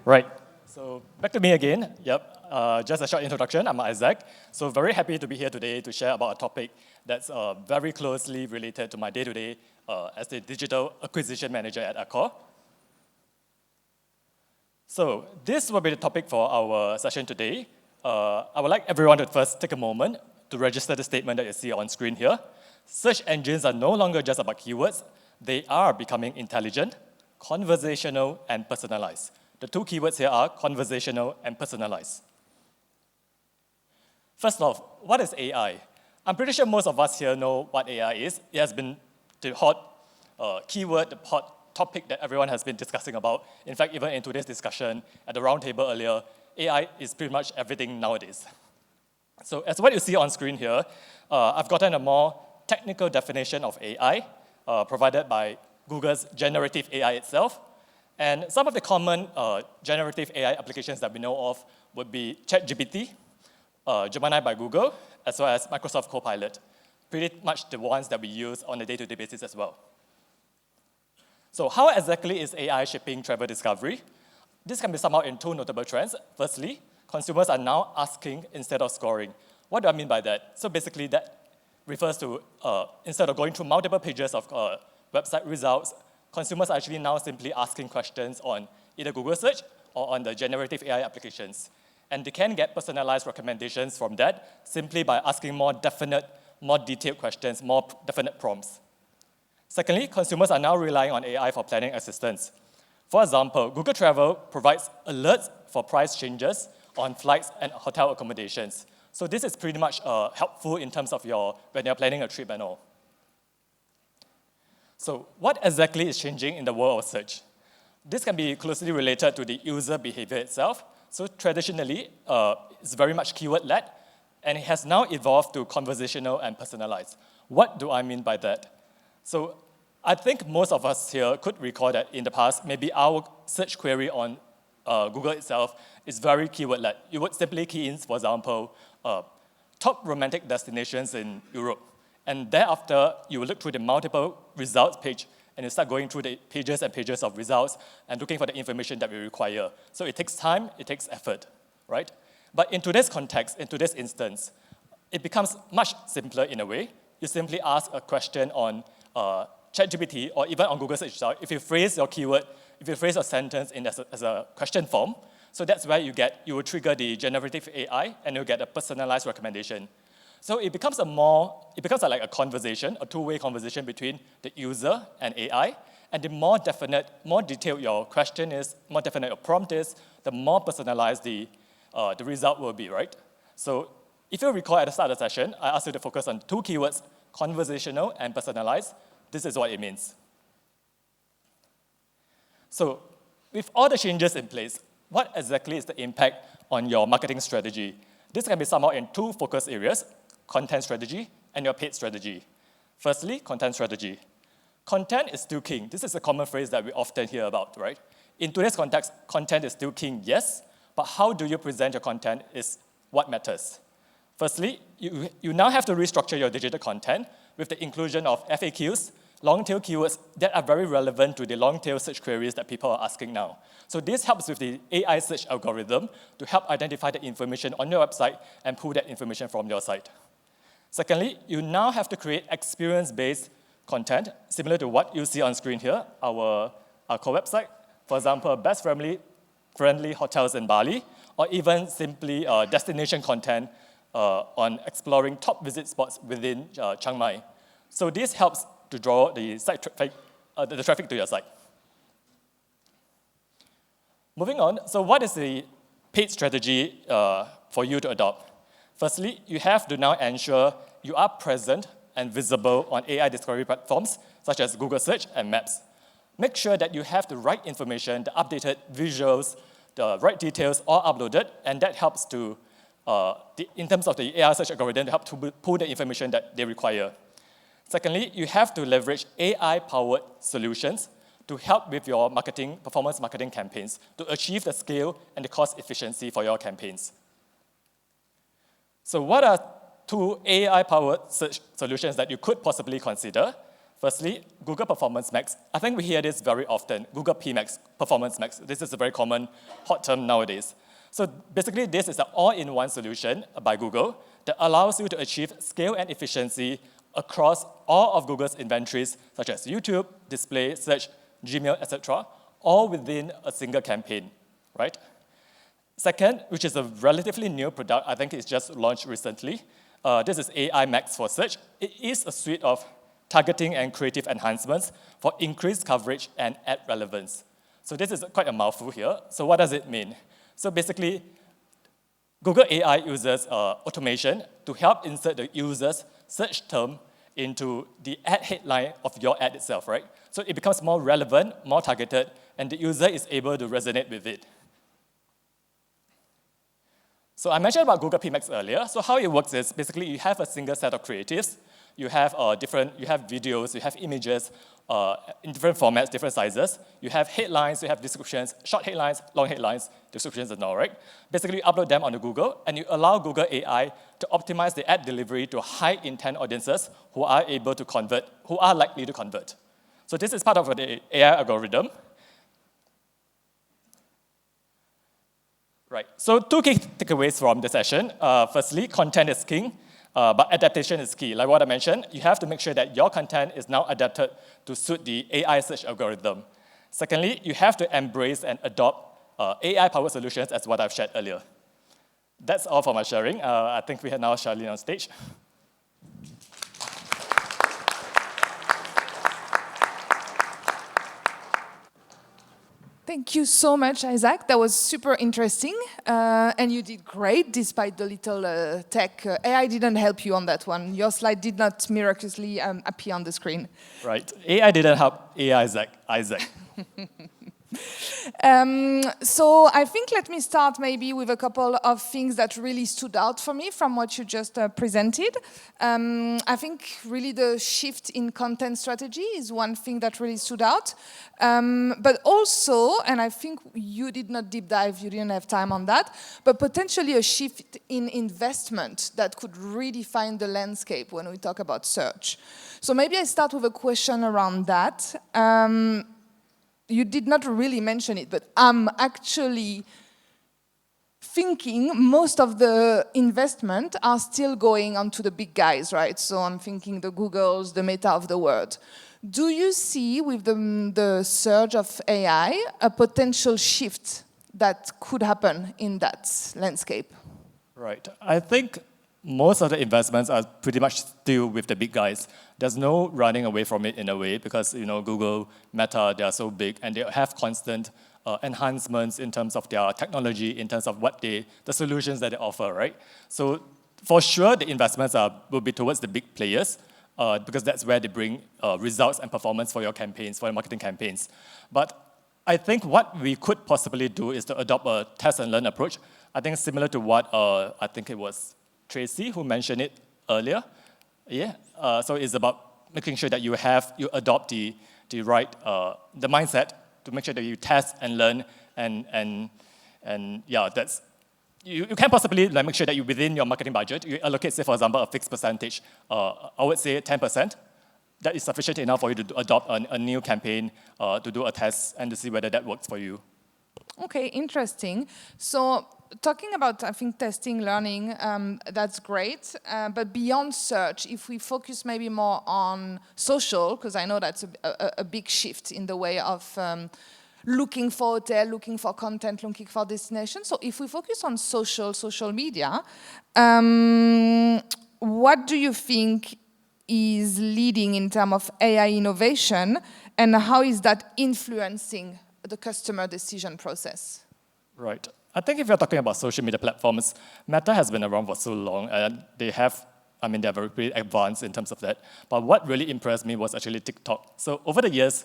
Right. So back to me again. Yep. Just a short introduction. I'm Izaac. So very happy to be here today to share about a topic that's very closely related to my day-to-day as the digital acquisition manager at Accor. So this will be the topic for our session today. I would like everyone to first take a moment to register the statement that you see on screen here. Search engines are no longer just about keywords. They are becoming intelligent, conversational, and personalized. The two keywords here are conversational and personalized. First off, what is AI? I'm pretty sure most of us here know what AI is. It has been the hot keyword, the hot topic that everyone has been discussing about. In fact, even in today's discussion at the roundtable earlier, AI is pretty much everything nowadays. So as what you see on screen here, I've gotten a more technical definition of AI provided by Google's generative AI itself. And some of the common generative AI applications that we know of would be ChatGPT, Gemini by Google, as well as Microsoft Copilot. Pretty much the ones that we use on a day-to-day basis as well. So how exactly is AI shaping travel discovery? This can be summed out in two notable trends. Firstly, consumers are now asking instead of scoring. What do I mean by that? So basically that refers to instead of going through multiple pages of website results, consumers are actually now simply asking questions on either Google search or on the generative AI applications. And they can get personalized recommendations from that simply by asking more definite, more detailed questions, more definite prompts. Secondly, consumers are now relying on AI for planning assistance. For example, Google Travel provides alerts for price changes on flights and hotel accommodations. So this is pretty much helpful in terms of when you're planning a trip and all. So what exactly is changing in the world of search? This can be closely related to the user behavior itself. So traditionally, it's very much keyword-led, and it has now evolved to conversational and personalized. What do I mean by that? So I think most of us here could recall that in the past, maybe our search query on Google itself is very keyword-led. You would simply key in, for example, top romantic destinations in Europe. And thereafter, you will look through the multiple results page, and you start going through the pages and pages of results and looking for the information that we require. So it takes time, it takes effort, right? But in today's context, in today's instance, it becomes much simpler in a way. You simply ask a question on ChatGPT or even on Google Search itself. If you phrase your keyword, if you phrase your sentence as a question form, so that's where you will trigger the generative AI and you'll get a personalized recommendation. So it becomes like a conversation, a two-way conversation between the user and AI. And the more definite, more detailed your question is, more definite your prompt is, the more personalized the result will be, right? So if you recall at the start of the session, I asked you to focus on two keywords, conversational and personalized. This is what it means. So with all the changes in place, what exactly is the impact on your marketing strategy? This can be summed out in two focus areas, content strategy and your paid strategy. Firstly, content strategy. Content is still king. This is a common phrase that we often hear about, right? In today's context, content is still king, yes, but how do you present your content is what matters. Firstly, you now have to restructure your digital content with the inclusion of FAQs, long-tail keywords that are very relevant to the long-tail search queries that people are asking now. So this helps with the AI search algorithm to help identify the information on your website and pull that information from your site. Secondly, you now have to create experience-based content, similar to what you see on screen here, our core website. For example, best friendly hotels in Bali, or even simply destination content on exploring top visit spots within Chiang Mai. So this helps to draw the site the traffic to your site. Moving on, so what is the paid strategy for you to adopt? Firstly, you have to now ensure you are present and visible on AI discovery platforms such as Google Search and Maps. Make sure that you have the right information, the updated visuals, the right details all uploaded, and that helps to, in terms of the AI search algorithm, to help to pull the information that they require. Secondly, you have to leverage AI-powered solutions to help with your performance marketing campaigns to achieve the scale and the cost efficiency for your campaigns. So what are two AI-powered search solutions that you could possibly consider? Firstly, Google Performance Max. I think we hear this very often, Google PMax, Performance Max. This is a very common hot term nowadays. So basically, this is an all-in-one solution by Google that allows you to achieve scale and efficiency across all of Google's inventories, such as YouTube, Display, Search, Gmail, etc., all within a single campaign, right? Second, which is a relatively new product, I think it's just launched recently. This is AI Max for Search. It is a suite of targeting and creative enhancements for increased coverage and ad relevance. So this is quite a mouthful here. So what does it mean? So basically, Google AI uses automation to help insert the user's search term into the ad headline of your ad itself, right? So it becomes more relevant, more targeted, and the user is able to resonate with it. So I mentioned about Google PMax earlier. So how it works is basically you have a single set of creatives. You have videos, you have images in different formats, different sizes. You have headlines, you have descriptions, short headlines, long headlines, descriptions and all, right? Basically, you upload them onto Google, and you allow Google AI to optimize the ad delivery to high-intent audiences who are able to convert, who are likely to convert. So this is part of the AI algorithm. Right, so two key takeaways from the session. Firstly, content is king, but adaptation is key. Like what I mentioned, you have to make sure that your content is now adapted to suit the AI search algorithm. Secondly, you have to embrace and adopt AI-powered solutions as what I've shared earlier. That's all for my sharing. I think we have now Charline on stage. Thank you so much, Izaac. That was super interesting. And you did great, despite the little tech. AI didn't help you on that one. Your slide did not miraculously appear on the screen. Right. AI didn't help AI, Izaac. So I think let me start maybe with a couple of things that really stood out for me from what you just presented. I think really the shift in content strategy is one thing that really stood out. But also, and I think you did not deep dive, you didn't have time on that, but potentially a shift in investment that could redefine the landscape when we talk about search. So maybe I start with a question around that. You did not really mention it, but I'm actually thinking most of the investment are still going onto the big guys, right? So I'm thinking the Googles, the Meta of the world. Do you see with the surge of AI a potential shift that could happen in that landscape? Right. I think most of the investments are pretty much still with the big guys. There's no running away from it in a way because Google, Meta, they are so big and they have constant enhancements in terms of their technology, in terms of the solutions that they offer, right? So for sure, the investments will be towards the big players because that's where they bring results and performance for your campaigns, for your marketing campaigns. But I think what we could possibly do is to adopt a test and learn approach. I think similar to what I think it was Tracy who mentioned it earlier. Yeah. So it's about making sure that you adopt the mindset to make sure that you test and learn and yeah, that's you can possibly make sure that you within your marketing budget you allocate, say for example, a fixed percentage. I would say 10%. That is sufficient enough for you to adopt a new campaign, to do a test and to see whether that works for you. Okay, interesting. So talking about, I think, testing, learning, that's great. But beyond search, if we focus maybe more on social, because I know that's a big shift in the way of looking for hotel, looking for content, looking for destination. So if we focus on social media, what do you think is leading in terms of AI innovation, and how is that influencing the customer decision process? Right. I think if you're talking about social media platforms, Meta has been around for so long, and they're very advanced in terms of that. But what really impressed me was actually TikTok. So over the years,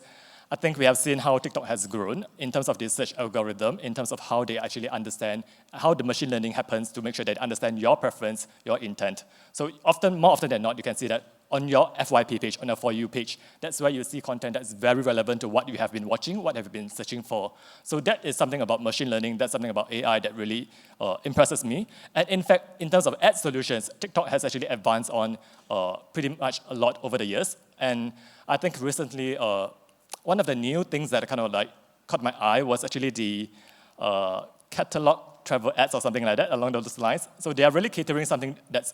I think we have seen how TikTok has grown in terms of the search algorithm, in terms of how they actually understand how the machine learning happens to make sure they understand your preference, your intent. So more often than not, you can see that on your FYP page, on your For You page, that's where you see content that's very relevant to what you have been watching, what have you been searching for. So that is something about machine learning, that's something about AI that really impresses me. And in fact, in terms of ad solutions, TikTok has actually advanced on pretty much a lot over the years. And I think recently, one of the new things that kind of like caught my eye was actually the catalog travel ads or something like that along those lines. So they are really catering something that's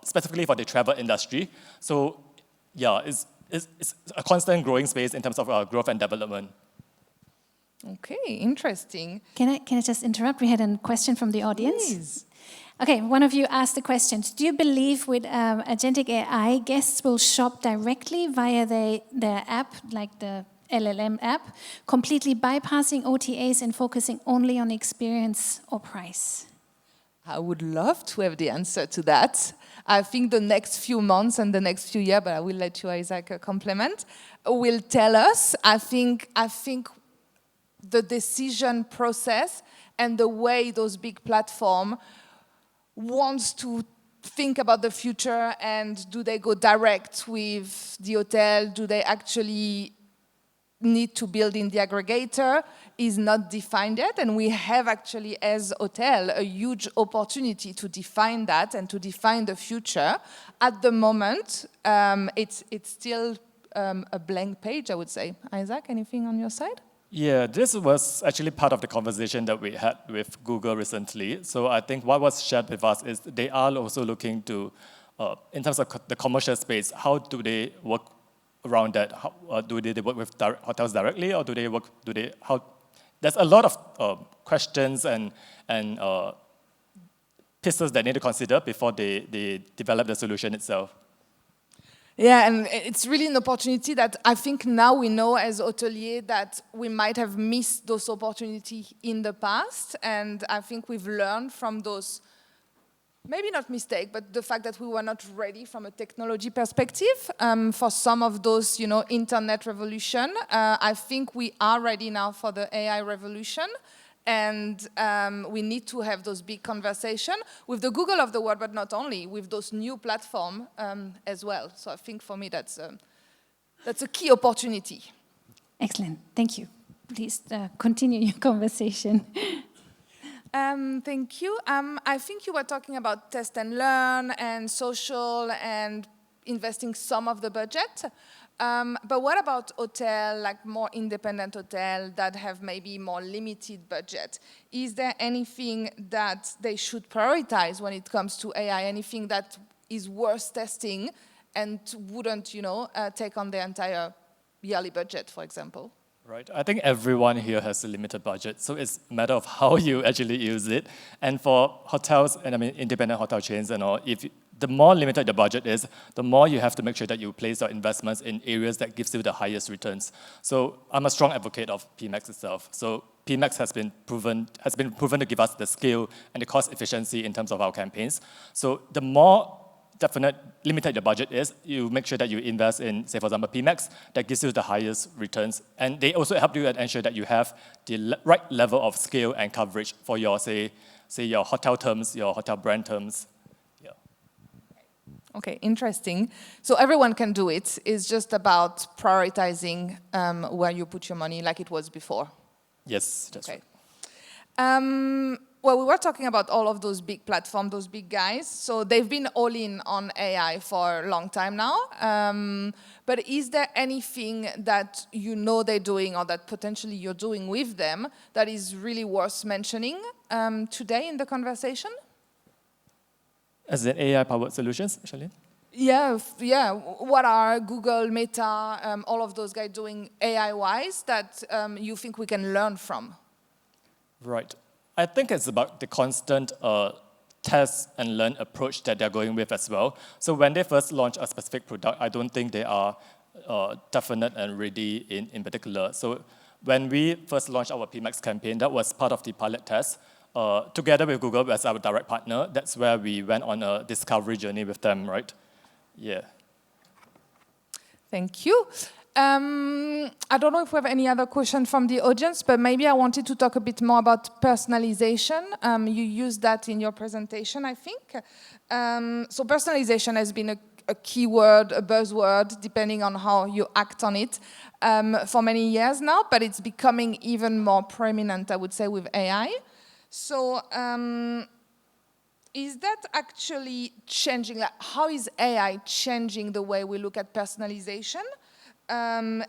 specifically for the travel industry. So yeah, it's a constant growing space in terms of growth and development. Okay, interesting. Can I just interrupt? We had a question from the audience. Please. Okay, one of you asked the question. Do you believe with agentic AI, guests will shop directly via their app, like the LLM app, completely bypassing OTAs and focusing only on experience or price? I would love to have the answer to that. I think the next few months and the next few years, but I will let you, Izaac, complement, will tell us. I think the decision process and the way those big platforms wants to think about the future, and do they go direct with the hotel? Do they actually need to build in the aggregator is not defined yet, and we have actually, as hotel, a huge opportunity to define that and to define the future. At the moment, it's still a blank page, I would say. Izaac, anything on your side? Yeah, this was actually part of the conversation that we had with Google recently. So I think what was shared with us is they are also looking to, in terms of the commercial space, how do they work around that? How, do they work with hotels directly, or there's a lot of questions and pieces that need to consider before they develop the solution itself. Yeah, and it's really an opportunity that I think now we know as hotelier that we might have missed those opportunities in the past, and I think we've learned from those, maybe not mistake, but the fact that we were not ready from a technology perspective for some of those, internet revolution. I think we are ready now for the AI revolution, and we need to have those big conversations with the Google of the world, but not only, with those new platforms as well. So I think for me that's a key opportunity. Excellent, thank you. Please continue your conversation. Thank you. I think you were talking about test and learn and social and investing some of the budget. But what about hotel, like more independent hotel that have maybe more limited budget? Is there anything that they should prioritize when it comes to AI? Anything that is worth testing and wouldn't, take on the entire yearly budget, for example? Right. I think everyone here has a limited budget, so it's a matter of how you actually use it. And for hotels, and I mean independent hotel chains and all, the more limited the budget is, the more you have to make sure that you place your investments in areas that gives you the highest returns. So I'm a strong advocate of PMax itself. So PMax has been proven to give us the scale and the cost efficiency in terms of our campaigns. So the more limited the budget is, you make sure that you invest in, say for example, PMax, that gives you the highest returns. And they also help you ensure that you have the right level of scale and coverage for your, say your hotel terms, your hotel brand terms. Yeah. Okay, interesting. So everyone can do it. It's just about prioritizing where you put your money like it was before. Yes, that's okay. right. Well, we were talking about all of those big platforms, those big guys. So they've been all in on AI for a long time now. But is there anything that they're doing or that potentially you're doing with them that is really worth mentioning today in the conversation? As in AI-powered solutions, Charline? Yeah. What are Google, Meta, all of those guys doing AI-wise that you think we can learn from? Right. I think it's about the constant test and learn approach that they're going with as well. So when they first launch a specific product, I don't think they are definite and ready in particular. So when we first launched our PMax campaign, that was part of the pilot test. Together with Google as our direct partner, that's where we went on a discovery journey with them, right? Yeah. Thank you. I don't know if we have any other question from the audience, but maybe I wanted to talk a bit more about personalization. You used that in your presentation, I think. So personalization has been a keyword, a buzzword, depending on how you act on it, for many years now, but it's becoming even more prominent, I would say, with AI. So is that actually changing? Like, how is AI changing the way we look at personalization? And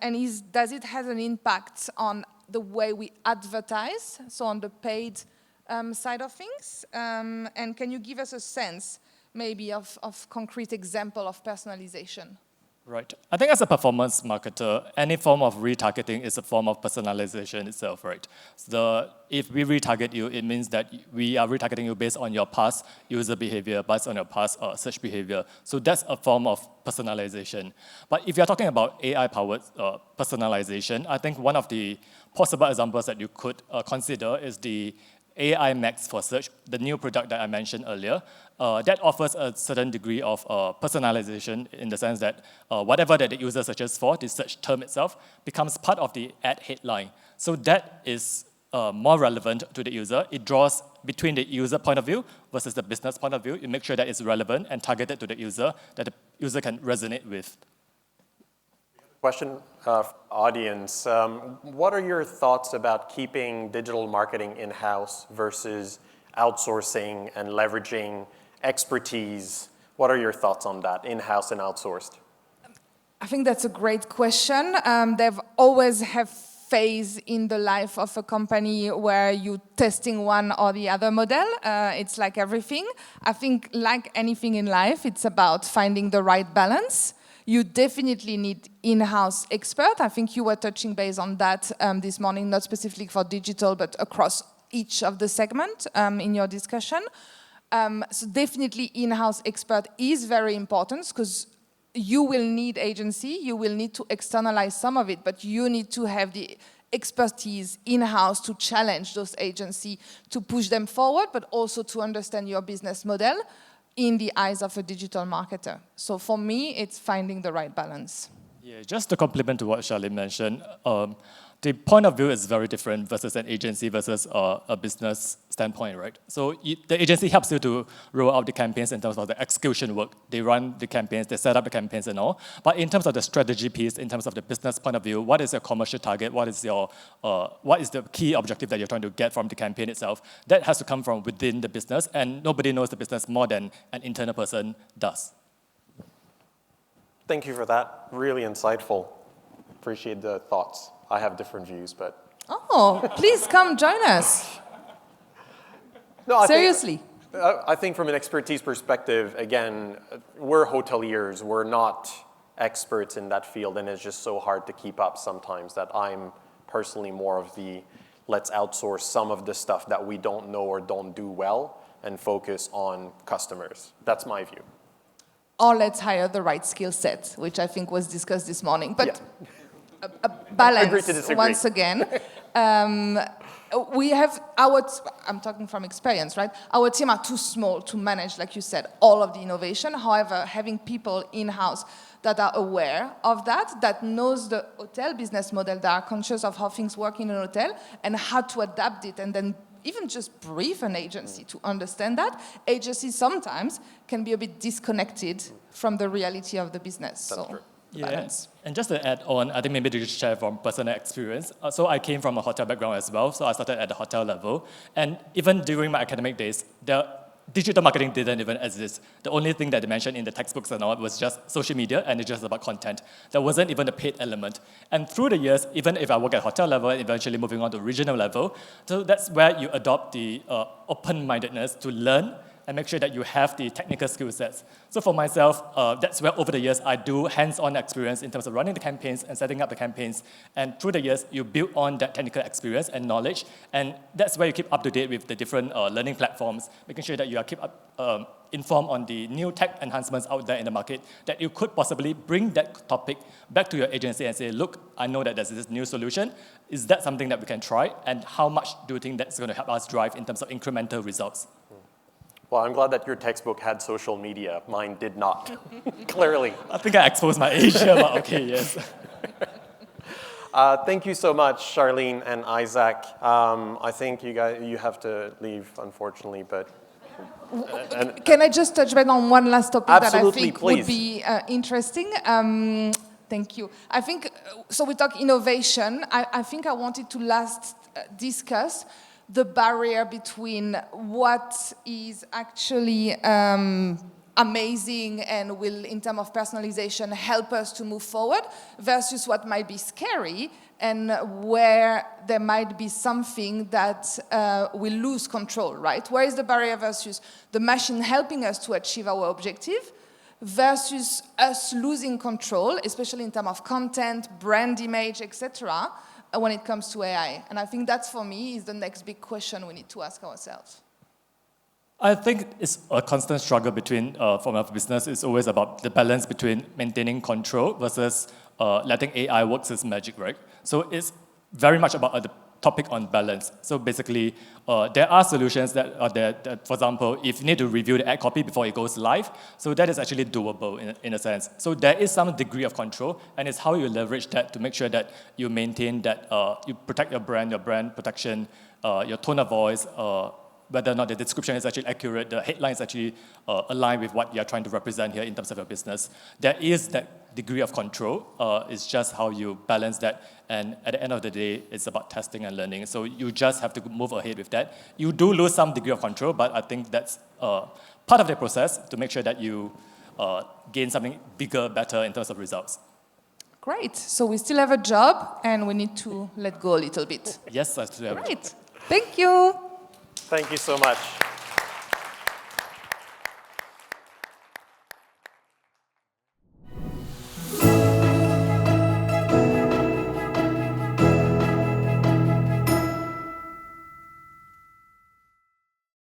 does it have an impact on the way we advertise, so on the paid side of things? And can you give us a sense, maybe, of concrete example of personalization? Right. I think as a performance marketer, any form of retargeting is a form of personalization itself, right? So if we retarget you, it means that we are retargeting you based on your past user behavior, based on your past search behavior. So that's a form of personalization. But if you're talking about AI-powered personalization, I think one of the possible examples that you could consider is the AI Max for search, the new product that I mentioned earlier. That offers a certain degree of personalization in the sense that whatever that the user searches for, the search term itself, becomes part of the ad headline. So that is more relevant to the user. It draws between the user point of view versus the business point of view. You make sure that it's relevant and targeted to the user, that the user can resonate with. Question of audience. What are your thoughts about keeping digital marketing in-house versus outsourcing and leveraging expertise? What are your thoughts on that, in-house and outsourced? I think that's a great question. They've always have phase in the life of a company where you're testing one or the other model. It's like everything. I think like anything in life, it's about finding the right balance. You definitely need in-house expert. I think you were touching base on that this morning, not specifically for digital, but across each of the segment in your discussion. So definitely in-house expert is very important because you will need agency, you will need to externalize some of it, but you need to have the expertise in-house to challenge those agencies, to push them forward, but also to understand your business model in the eyes of a digital marketer. So for me, it's finding the right balance. Yeah, just to complement to what Charline mentioned, the point of view is very different versus an agency versus a business standpoint, right? So the agency helps you to roll out the campaigns in terms of the execution work. They run the campaigns, they set up the campaigns and all. But in terms of the strategy piece, in terms of the business point of view, what is your commercial target? What is the key objective that you're trying to get from the campaign itself? That has to come from within the business, and nobody knows the business more than an internal person does. Thank you for that. Really insightful. Appreciate the thoughts. I have different views, but... Oh, please come join us. No, Seriously. I think from an expertise perspective, again, we're hoteliers. We're not experts in that field, and it's just so hard to keep up sometimes that I'm personally more of the let's outsource some of the stuff that we don't know or don't do well and focus on customers. That's my view. Or let's hire the right skill set, which I think was discussed this morning. But Yeah. a balance, Agree to disagree. once again. We have I'm talking from experience, right? Our team are too small to manage, like you said, all of the innovation. However, having people in-house that are aware of that knows the hotel business model, that are conscious of how things work in an hotel and how to adapt it, and then even just brief an agency to understand that. Agencies sometimes can be a bit disconnected from the reality of the business. That's true. Yeah, and just to add on, I think maybe to just share from personal experience. So I came from a hotel background as well, so I started at the hotel level. And even during my academic days, the digital marketing didn't even exist. The only thing that they mentioned in the textbooks and all was just social media, and it's just about content. There wasn't even a paid element. And through the years, even if I work at hotel level, eventually moving on to regional level, so that's where you adopt the open-mindedness to learn and make sure that you have the technical skill sets. So for myself, that's where over the years I do hands-on experience in terms of running the campaigns and setting up the campaigns. And through the years, you build on that technical experience and knowledge. And that's where you keep up to date with the different learning platforms, making sure that you are keep informed on the new tech enhancements out there in the market, that you could possibly bring that topic back to your agency and say, look, I know that there's this new solution. Is that something that we can try? And how much do you think that's going to help us drive in terms of incremental results? Well, I'm glad that your textbook had social media. Mine did not, clearly. I think I exposed my age here, but okay, yes. Thank you so much, Charline and Izaac. I think you have to leave, unfortunately, but... Can I just touch back on one last topic that I think please. would be interesting? Thank you. I think, so we talk innovation. I think I wanted to last discuss the barrier between what is actually amazing and will, in terms of personalization, help us to move forward versus what might be scary and where there might be something that will lose control, right? Where is the barrier versus the machine helping us to achieve our objective versus us losing control, especially in terms of content, brand image, etc., when it comes to AI? And I think that, for me, is the next big question we need to ask ourselves. I think it's a constant struggle between, from our business, it's always about the balance between maintaining control versus letting AI work its magic, right? So it's very much about the topic on balance. So basically, there are solutions that are there, that, for example, if you need to review the ad copy before it goes live, so that is actually doable in a sense. So there is some degree of control, and it's how you leverage that to make sure that you maintain that, you protect your brand protection, your tone of voice, whether or not the description is actually accurate, the headline is actually aligned with what you're trying to represent here in terms of your business. There is that degree of control. It's just how you balance that. And at the end of the day, it's about testing and learning. So you just have to move ahead with that. You do lose some degree of control, but I think that's part of the process to make sure that you gain something bigger, better in terms of results. Great. So we still have a job, and we need to let go a little bit. Yes, I still have. Great. Thank you. Thank you so much.